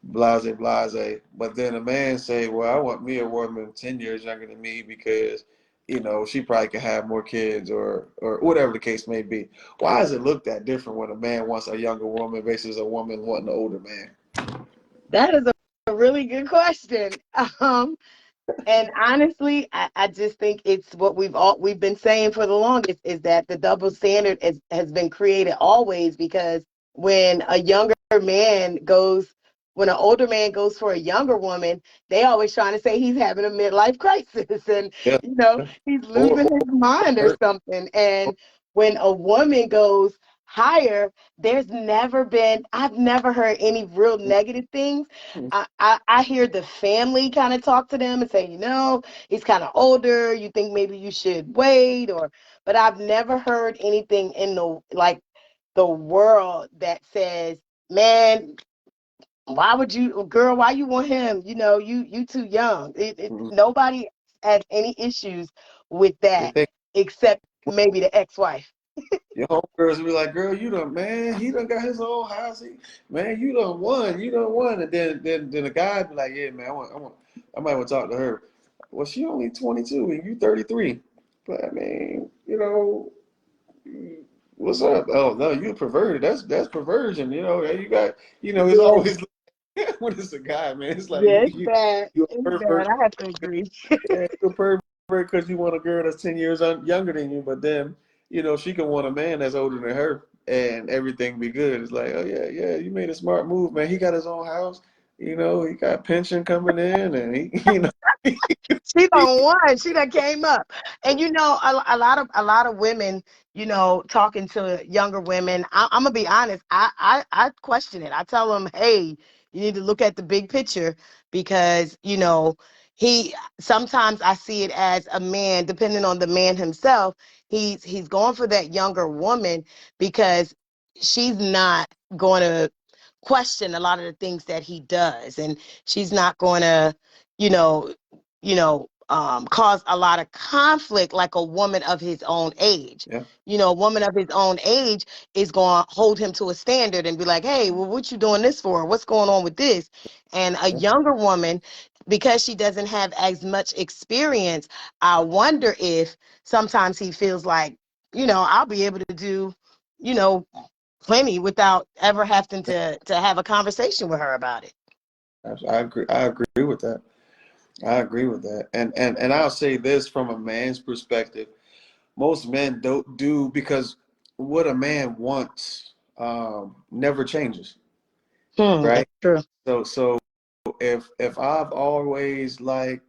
blase blase. But then a man say, well, I want me a woman 10 years younger than me because she probably could have more kids, or whatever the case may be. Why does it look that different when a man wants a younger woman versus a woman wanting an older man? That is a really good question. And honestly, I just think it's what we've been saying for the longest is that the double standard has been created always because when a younger man goes when an older man goes for a younger woman, they always trying to say he's having a midlife crisis and Yeah. he's Or, losing his mind or or something. And when a woman goes higher, I've never heard any real negative things. I hear the family kind of talk to them and say, he's kind of older. You think maybe you should wait, but I've never heard anything in the world that says, man, why you want him? You too young. Nobody has any issues with they that think except maybe the ex-wife. your homegirls will be like, girl, he done got his own house. Man, you done won. And then the guy be like, yeah, man, I might want to talk to her. Well, she only 22 and you 33. But I mean, what's up? Oh no, you perverted. That's perversion. You got, it's Yeah, always when it's a guy, man. It's like yeah, it's bad. you a It's bad. pervert. I have to agree. Yeah, you're a pervert because you want a girl that's 10 years younger than you, but then, she can want a man that's older than her and everything be good. It's like, oh, yeah, yeah, you made a smart move, man. He got his own house, he got pension coming in, and She done won. She done came up. And a lot of women, talking to younger women, I'm gonna be honest, I question it. I tell them, hey, you need to look at the big picture because, he sometimes I see it as a man, depending on the man himself, he's going for that younger woman because she's not going to question a lot of the things that he does, and she's not going to, you know, cause a lot of conflict like a woman of his own age. yeah, A woman of his own age is going to hold him to a standard and be like, hey, well, what you doing this for? What's going on with this? And a yeah, younger woman, because she doesn't have as much experience, I wonder if sometimes he feels like, I'll be able to do, you know, plenty without ever having to have a conversation with her about it. I agree. I agree with that. I agree with that. And I'll say this from a man's perspective. Most men don't do because what a man wants never changes, right? That's true. So if I've always like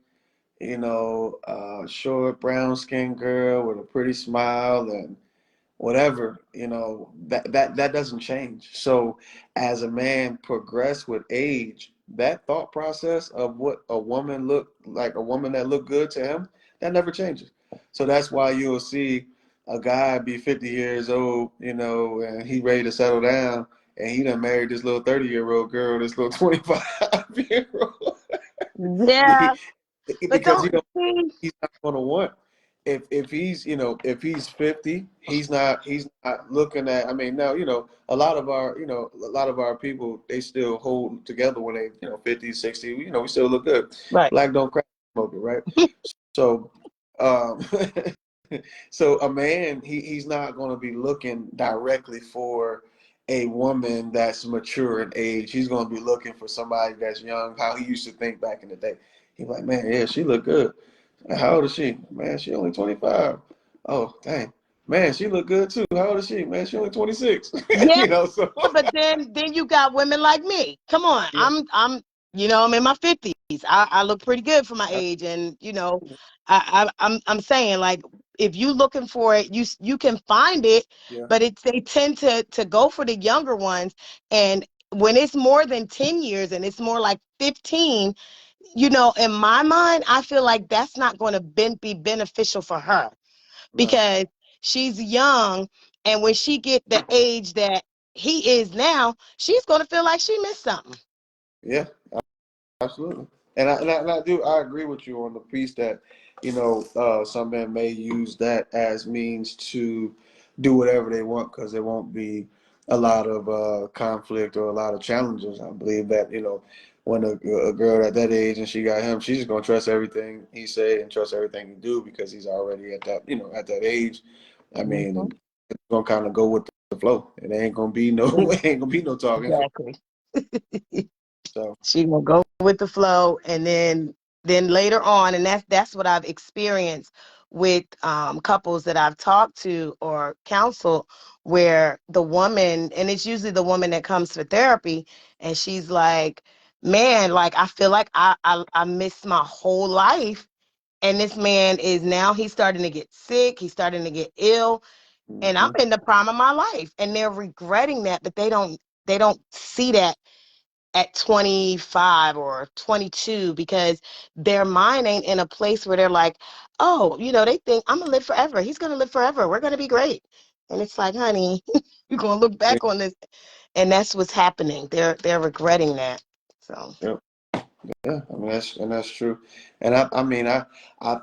short brown skinned girl with a pretty smile and whatever, that doesn't change. So as a man progress with age, that thought process of what a woman look like, a woman that look good to him, that never changes. So that's why you'll see a guy be 50 years old, and he ready to settle down, and he done married this little 30-year-old girl, this little 25-year-old. Yeah, but Because don't see. he's not going to want if he's if he's 50, he's not looking at. I mean, now a lot of our people, they still hold together when they 50, 60. We still look good. Right. Black don't crack smoke it, right? So um so a man, he's not going to be looking directly for a woman that's mature in age. He's going to be looking for somebody that's young, how he used to think back in the day. He's like, man, yeah, she look good. How old is she? Man, she only 25. Oh, dang. Man, she look good too. How old is she? Man, she only 26. Yeah, So but then you got women like me. Come on, yeah, I'm in my 50s. I look pretty good for my age, and I'm saying, like, if you looking for it, you can find it, yeah, but they tend to go for the younger ones, and when it's more than 10 years and it's more like 15, in my mind, I feel like that's not going to be beneficial for her right. because she's young, and when she get the age that he is now, she's going to feel like she missed something. Yeah, absolutely. And I agree with you on the piece that, some men may use that as means to do whatever they want because there won't be a lot of conflict or a lot of challenges. I believe that, when a girl at that age and she got him, she's just gonna trust everything he say and trust everything he do because he's already at that age. I mean, Mhm. and it's gonna kind of go with the flow. It ain't gonna be no, it ain't gonna be no talking. Exactly. So She gonna go with the flow, and then then later on, and that's what I've experienced with couples that I've talked to or counseled, where the woman, and it's usually the woman that comes for therapy, and she's like, man, like I feel like I missed my whole life, and this man is now, he's starting to get sick, he's starting to get ill, and I'm Hmm. in the prime of my life, and they're regretting that, but they don't see that at 25 or 22, because their mind ain't in a place where they're like, oh, they think I'm gonna live forever, he's gonna live forever, we're gonna be great. And it's like, honey, you're gonna look Yeah. back on this, and that's what's happening. They're regretting that. So Yep. Yeah, I mean that's true, and I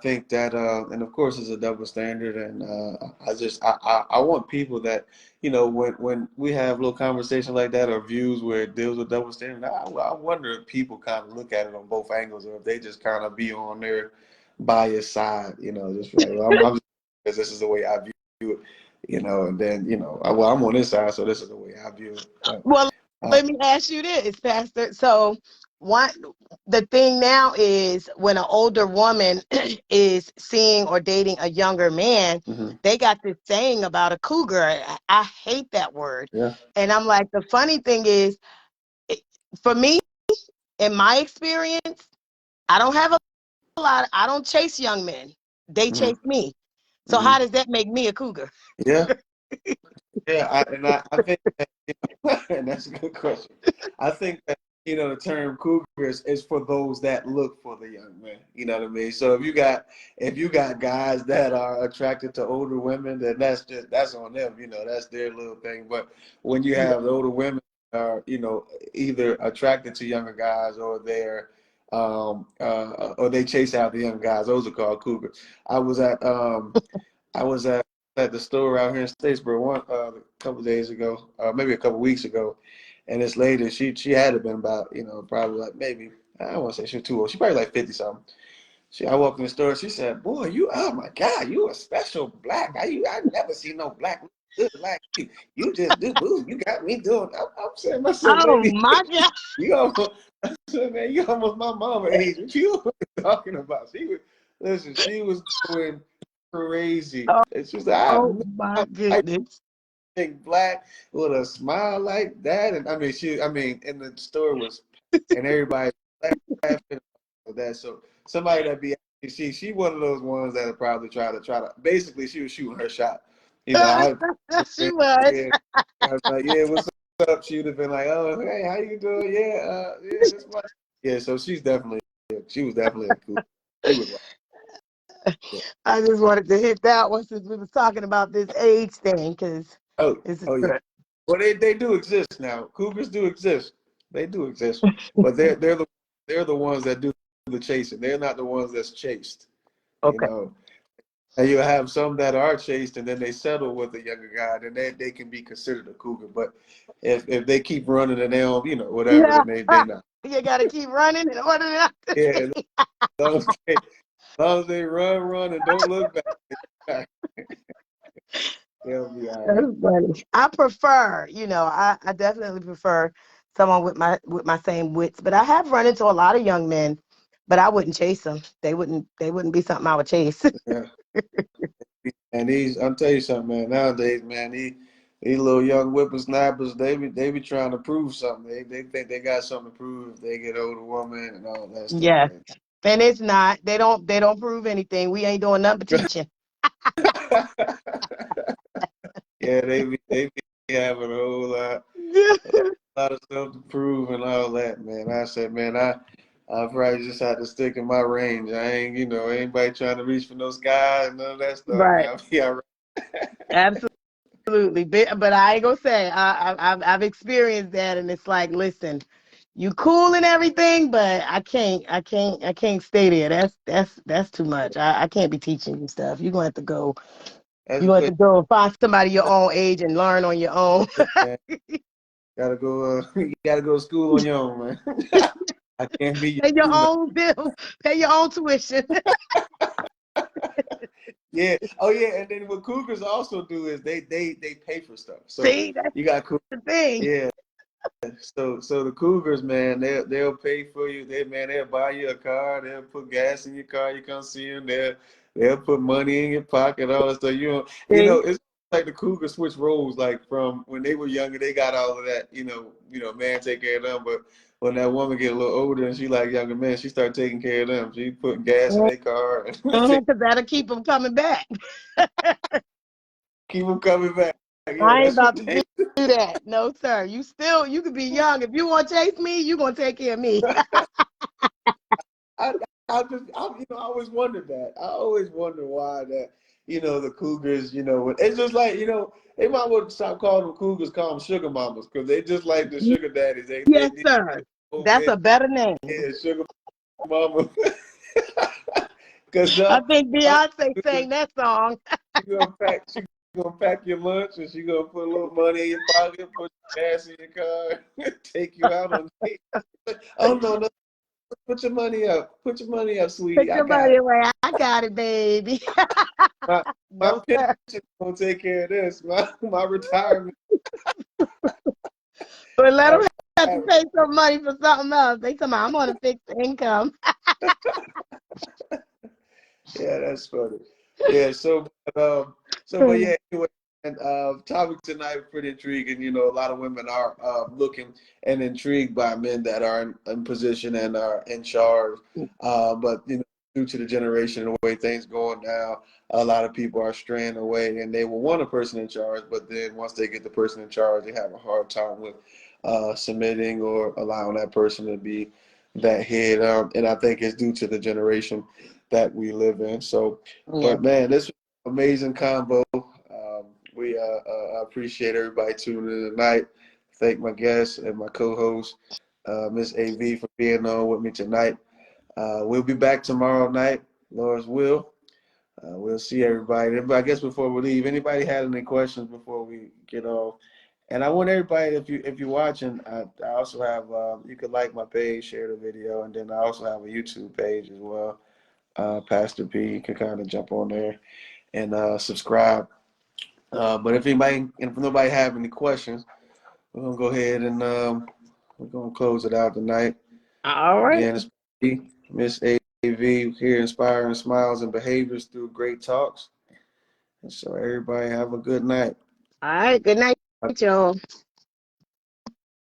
think that and of course it's a double standard, and I want people that when we have little conversation like that or views where it deals with double standard, I wonder if people kind of look at it on both angles, or if they just kind of be on their biased side, just be like, well, I'm just, because this is the way I view it, and then well, I'm on this side, so this is the way I view it, but. well, Uh, let me ask you this, Pastor. So what the thing now is, when an older woman is seeing or dating a younger man, mhm. they got this saying about a cougar. I hate that word. Yeah. And I'm like, the funny thing is, it, for me, in my experience, I don't have a lot. I don't chase young men. They Hmm. chase me. So Hmm. how does that make me a cougar? Yeah. Yeah, I think that, and that's a good question. I think that, the term cougar is for those that look for the young man. You know what I mean? So if you got guys that are attracted to older women, then that's on them. That's their little thing. But when you Yeah. have the older women are, either attracted to younger guys, or or they chase after young guys, those are called cougars. I was at I was at the store out here in Statesboro a couple of days ago, maybe a couple of weeks ago, and this lady, she had to been about, probably like, maybe, I don't want to say she was too old. She probably like 50 something. I walked in the store. She said, "Boy, oh my God, you a special black. I never seen no black good like you. You just do boo. You got me doing." I'm saying to myself, Oh lady, my God. you almost, I said, man, you almost my mama age. What you talking about? She was going crazy. Oh, It's just I oh my goodness. think black with a smile like that, and and the store was, and everybody laughing at that. So somebody that be, she one of those ones that would probably try to. Basically, she was shooting her shot. She was. Yeah, I was like, yeah, what's up? She would have been like, oh, hey, how you doing? Yeah, yeah, this much. Yeah, so she was definitely a cool. She was like, yeah. I just wanted to hit that one since we was talking about this age thing, because Oh, it's oh yeah. good. Well, they do exist now. Cougars do exist. They do exist, but they're the ones that do the chasing. They're not the ones that's chased. You Okay. know, and you have some that are chased and then they settle with a younger guy, then they can be considered a cougar. But if they keep running and they don't, whatever, Yeah. then they not. You got to keep running in order not to Yeah, as see. long as they, as long as they run and don't look back, they'll be all That's right. funny. I prefer, I definitely prefer someone with my same wits. But I have run into a lot of young men, but I wouldn't chase them. They wouldn't be something I would chase. Yeah. And I'll tell you something, man. Nowadays, man, these little young whippersnappers, they be trying to prove something. They think they got something to prove if they get older woman and all that stuff, Yes. man. And it's not. They don't prove anything. We ain't doing nothing but teaching. Yeah, they be having a lot of stuff to prove and all that, man. I said, man, I probably just had to stick in my range. I ain't, anybody trying to reach for no sky and none of that stuff, man. Right. I'll be all right. Absolutely. But I ain't gonna say I've experienced that, and it's like, listen, you cool and everything, but I can't stay there. That's too much. I can't be teaching you stuff. You're gonna have to go. That's You're gonna have good, to go and find somebody your own age and learn on your own. man. Gotta go. You gotta go to school on your own, man. I can't be your Pay your tutor. own bill. Pay your own tuition. Yeah. Oh, yeah. And then what cougars also do is they pay for stuff. So See, that's you got cougars. the thing. Yeah. So the Cougars, man, they'll pay for you. They'll buy you a car. They'll put gas in your car. You come see them. They'll put money in your pocket. All that stuff. See? It's like the Cougars switch roles. Like from when they were younger, they got all of that. Man, take care of them. But when that woman get a little older and she like younger men, she start taking care of them. She putting gas in their car and Because that'll keep them coming back. keep them coming back. Yeah, I ain't that's what about to they. do that. No, sir. You could be young. If you want to chase me, you going to take care of me. I, I always wondered that. I always wonder why that, the Cougars, it's just like, they might want to stop calling them Cougars, call them sugar mamas, because they just like the sugar daddies. They Yes, need sir. old That's man, a better name. yeah, sugar mama. Because I think I'm Beyonce sang that song. she gonna pack your lunch and she gonna put a little money in your pocket, put gas in your car, take you out on date. Oh no, put your money up. Put your money up, Put sweetie. I your got money it. away. I got it, baby. My, my No, pension sir. gonna take care of this. My retirement. But let My them have to retirement. pay some money for something else. They tell me I'm on a fixed income. Yeah, that's funny. Yeah, but yeah, anyway, and topic tonight was pretty intriguing. A lot of women are looking and intrigued by men that are in position and are in charge. But due to the generation and the way things going now, a lot of people are straying away, and they will want a person in charge. But then once they get the person in charge, they have a hard time with submitting or allowing that person to be that head. And I think it's due to the generation that we live in. So, Yeah. but man, this was an amazing combo. We appreciate everybody tuning in tonight. Thank my guests and my co-host, Miss AV, for being on with me tonight. We'll be back tomorrow night, Lord's will. We'll see everybody. I guess before we leave, anybody had any questions before we get off? And I want everybody, if you're watching, I also have you can like my page, share the video, and then I also have a YouTube page as well. Pastor P. You can kind of jump on there and subscribe. But if nobody have any questions, we're gonna go ahead and we're gonna close it out tonight. All right. Again, it's P, Miss AV here, inspiring smiles and behaviors through great talks. And so everybody have a good night. All right. Good night, y'all.